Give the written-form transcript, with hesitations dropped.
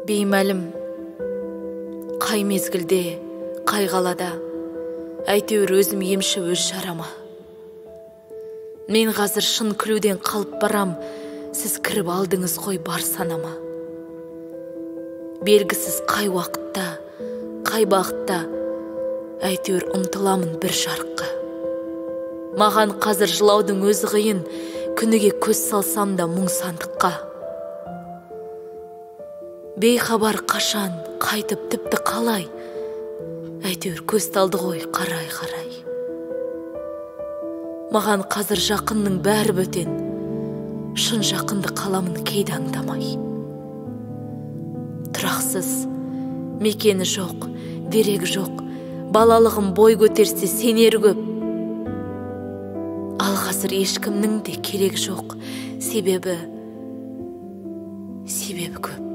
Беймәлім, қай мезгілде, қай қалада, әйтеуір өзім емші өз шарама. Мен қазір шын күлуден қалып барам, сіз кіріп алдыңыз қой бар санама. Белгісіз қай уақытта, қай бағытта, әйтеуір ұмтыламын бір жарыққа. Маған қазір жылаудың өзі қиын, күніге көз салсам да мұң сандыққа. Бейхабар қашан, қайтып тіпті қалай, әйтеуір көз талды ғой қарай-қарай. Маған қазір жақынның бәрі бөтен, шын жақынды қаламын кейде аңдамай. Тұрақсыз, мекені жоқ, дерегі жоқ, балалығым бой көтерсе сенер көп. Ал қазір ешкімнің де керек жоқ, себебі көп.